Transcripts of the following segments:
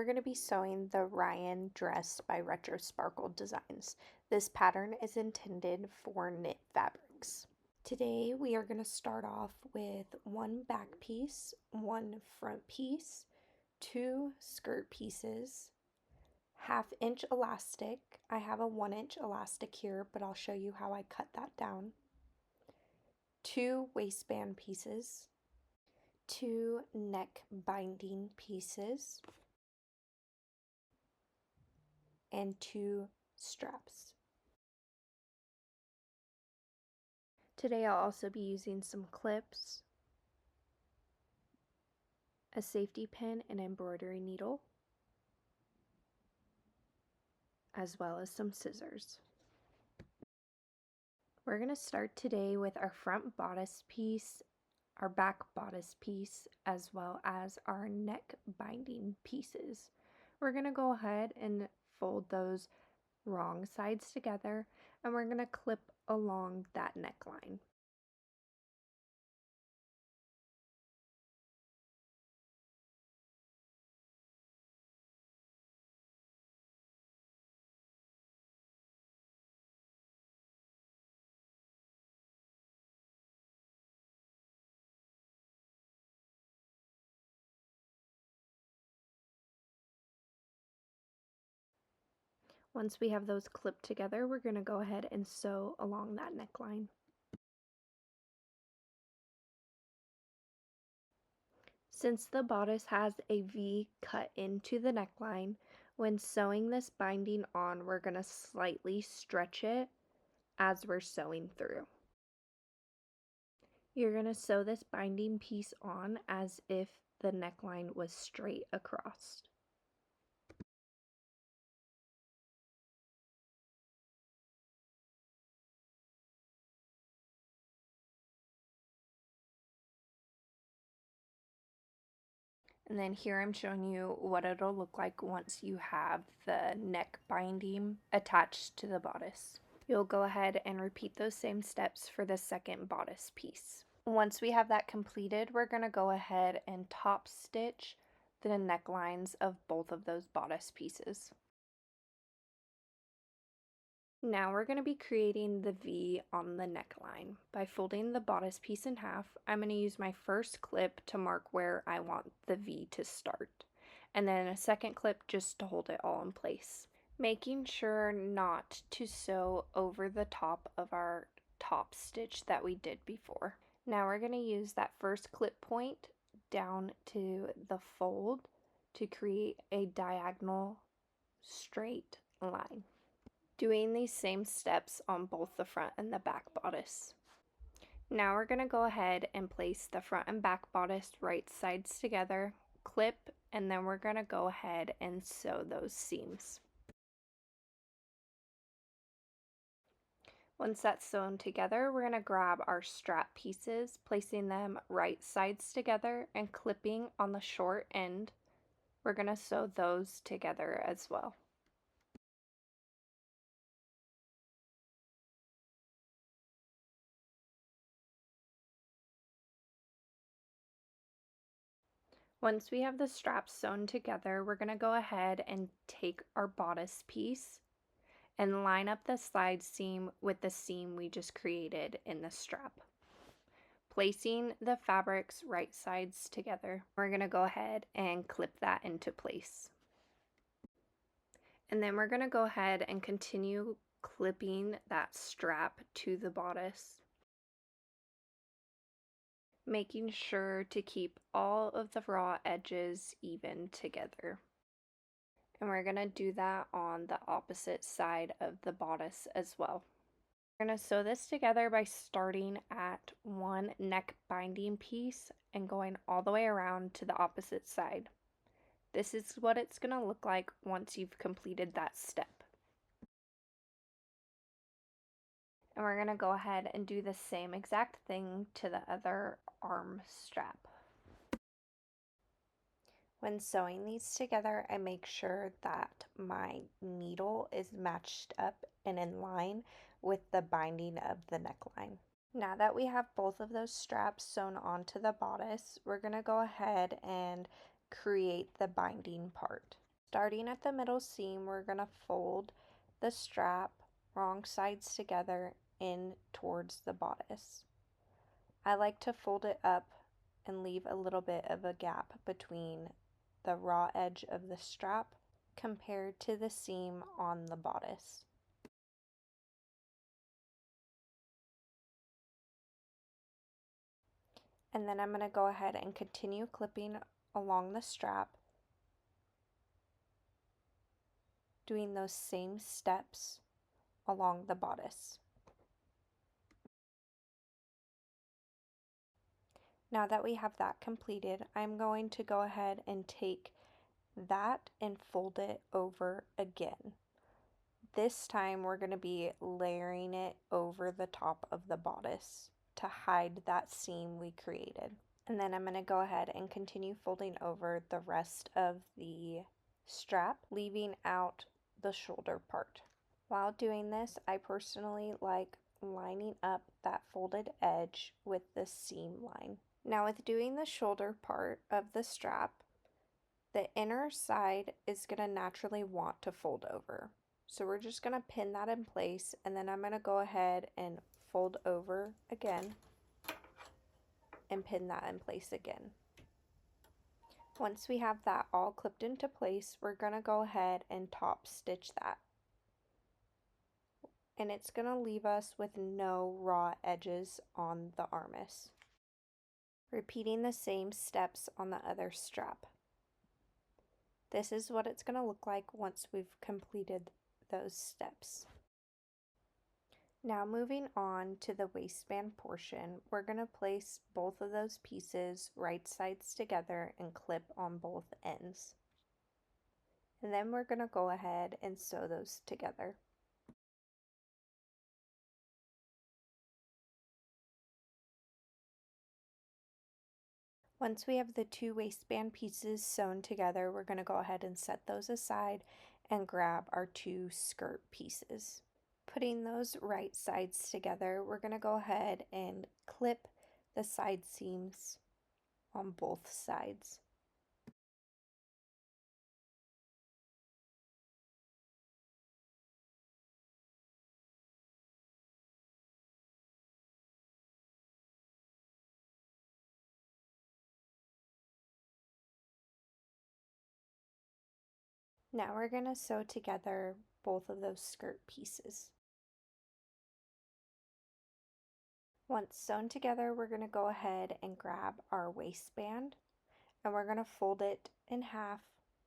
we're going to be sewing the Ryan dress by Retro Sparkle Designs. This pattern is intended for knit fabrics. Today we are going to start off with one back piece, one front piece, two skirt pieces, 1/2 inch elastic. I have a 1 inch elastic here, but I'll show you how I cut that down. Two waistband pieces, two neck binding pieces, and two straps. Today I'll also be using some clips, a safety pin and embroidery needle, as well as some scissors. We're going to start today with our front bodice piece, our back bodice piece, as well as our neck binding pieces. We're going to go ahead and fold those wrong sides together, and we're going to clip along that neckline. Once we have those clipped together, we're going to go ahead and sew along that neckline. Since the bodice has a V cut into the neckline, when sewing this binding on, we're going to slightly stretch it as we're sewing through. You're going to sew this binding piece on as if the neckline was straight across. And then here I'm showing you what it'll look like once you have the neck binding attached to the bodice. You'll go ahead and repeat those same steps for the second bodice piece. Once we have that completed, we're going to go ahead and top stitch the necklines of both of those bodice pieces. Now we're going to be creating the V on the neckline. By folding the bodice piece in half, I'm going to use my first clip to mark where I want the V to start, and then a second clip just to hold it all in place. Making sure not to sew over the top of our top stitch that we did before. Now we're going to use that first clip point down to the fold to create a diagonal straight line. Doing these same steps on both the front and the back bodice. Now we're going to go ahead and place the front and back bodice right sides together, clip, and then we're going to go ahead and sew those seams. Once that's sewn together, we're going to grab our strap pieces, placing them right sides together and clipping on the short end. We're going to sew those together as well. Once we have the straps sewn together, we're going to go ahead and take our bodice piece and line up the side seam with the seam we just created in the strap. Placing the fabrics right sides together, we're going to go ahead and clip that into place. And then we're going to go ahead and continue clipping that strap to the bodice, making sure to keep all of the raw edges even together. And we're going to do that on the opposite side of the bodice as well. We're going to sew this together by starting at one neck binding piece and going all the way around to the opposite side. This is what it's going to look like once you've completed that step. And we're going to go ahead and do the same exact thing to the other arm strap. When sewing these together, I make sure that my needle is matched up and in line with the binding of the neckline. Now that we have both of those straps sewn onto the bodice, we're going to go ahead and create the binding part. Starting at the middle seam, we're going to fold the strap wrong sides together in towards the bodice. I like to fold it up and leave a little bit of a gap between the raw edge of the strap compared to the seam on the bodice. And then I'm going to go ahead and continue clipping along the strap, doing those same steps along the bodice. Now that we have that completed, I'm going to go ahead and take that and fold it over again. This time we're going to be layering it over the top of the bodice to hide that seam we created. And then I'm going to go ahead and continue folding over the rest of the strap, leaving out the shoulder part. While doing this, I personally like lining up that folded edge with the seam line. Now with doing the shoulder part of the strap, the inner side is going to naturally want to fold over. So we're just going to pin that in place, and then I'm going to go ahead and fold over again and pin that in place again. Once we have that all clipped into place, we're going to go ahead and top stitch that. And it's going to leave us with no raw edges on the armis. Repeating the same steps on the other strap. This is what it's going to look like once we've completed those steps. Now moving on to the waistband portion, we're going to place both of those pieces right sides together and clip on both ends. And then we're going to go ahead and sew those together. Once we have the two waistband pieces sewn together, we're going to go ahead and set those aside and grab our two skirt pieces. Putting those right sides together, we're going to go ahead and clip the side seams on both sides. Now we're going to sew together both of those skirt pieces. Once sewn together, we're going to go ahead and grab our waistband, and we're going to fold it in half,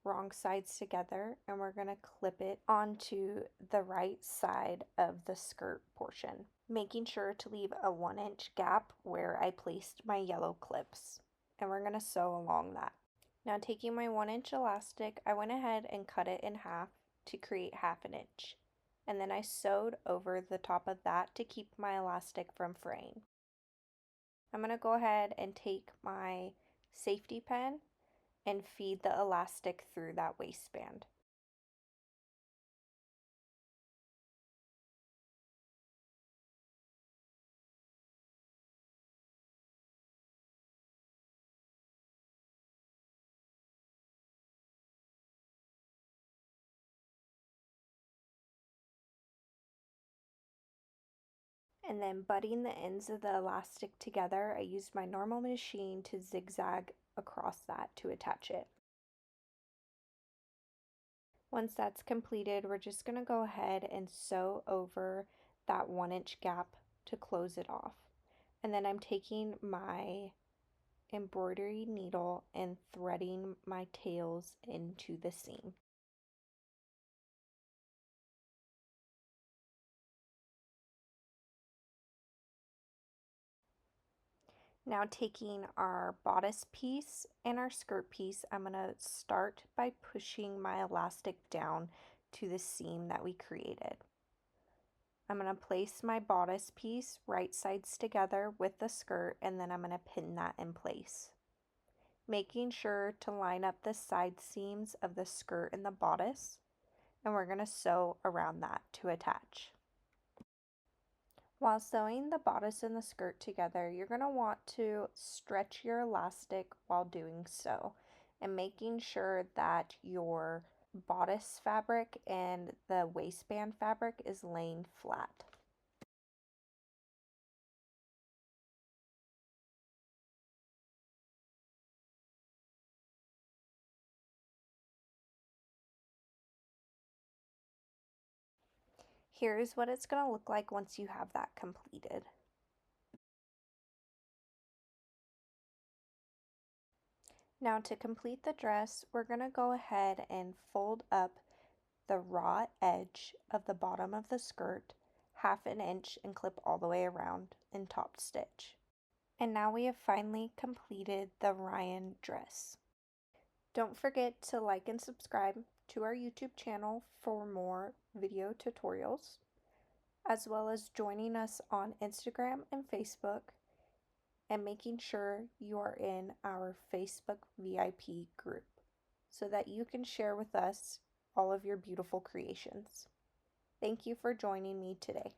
wrong sides together, and we're going to clip it onto the right side of the skirt portion, making sure to leave a 1-inch gap where I placed my yellow clips, and we're going to sew along that. Now taking my 1-inch elastic, I went ahead and cut it in half to create 1/2 inch. And then I sewed over the top of that to keep my elastic from fraying. I'm going to go ahead and take my safety pin and feed the elastic through that waistband. And then butting the ends of the elastic together, I used my normal machine to zigzag across that to attach it. Once that's completed, we're just going to go ahead and sew over that 1-inch gap to close it off. And then I'm taking my embroidery needle and threading my tails into the seam. Now taking our bodice piece and our skirt piece, I'm going to start by pushing my elastic down to the seam that we created. I'm going to place my bodice piece right sides together with the skirt, and then I'm going to pin that in place. Making sure to line up the side seams of the skirt and the bodice, and we're going to sew around that to attach. While sewing the bodice and the skirt together, you're going to want to stretch your elastic while doing so, and making sure that your bodice fabric and the waistband fabric is laying flat. Here's what it's going to look like once you have that completed. Now to complete the dress, we're going to go ahead and fold up the raw edge of the bottom of the skirt 1/2 inch and clip all the way around and top stitch. And now we have finally completed the Rhyan dress. Don't forget to like and subscribe to our YouTube channel for more video tutorials, as well as joining us on Instagram and Facebook, and making sure you are in our Facebook VIP group so that you can share with us all of your beautiful creations. Thank you for joining me today.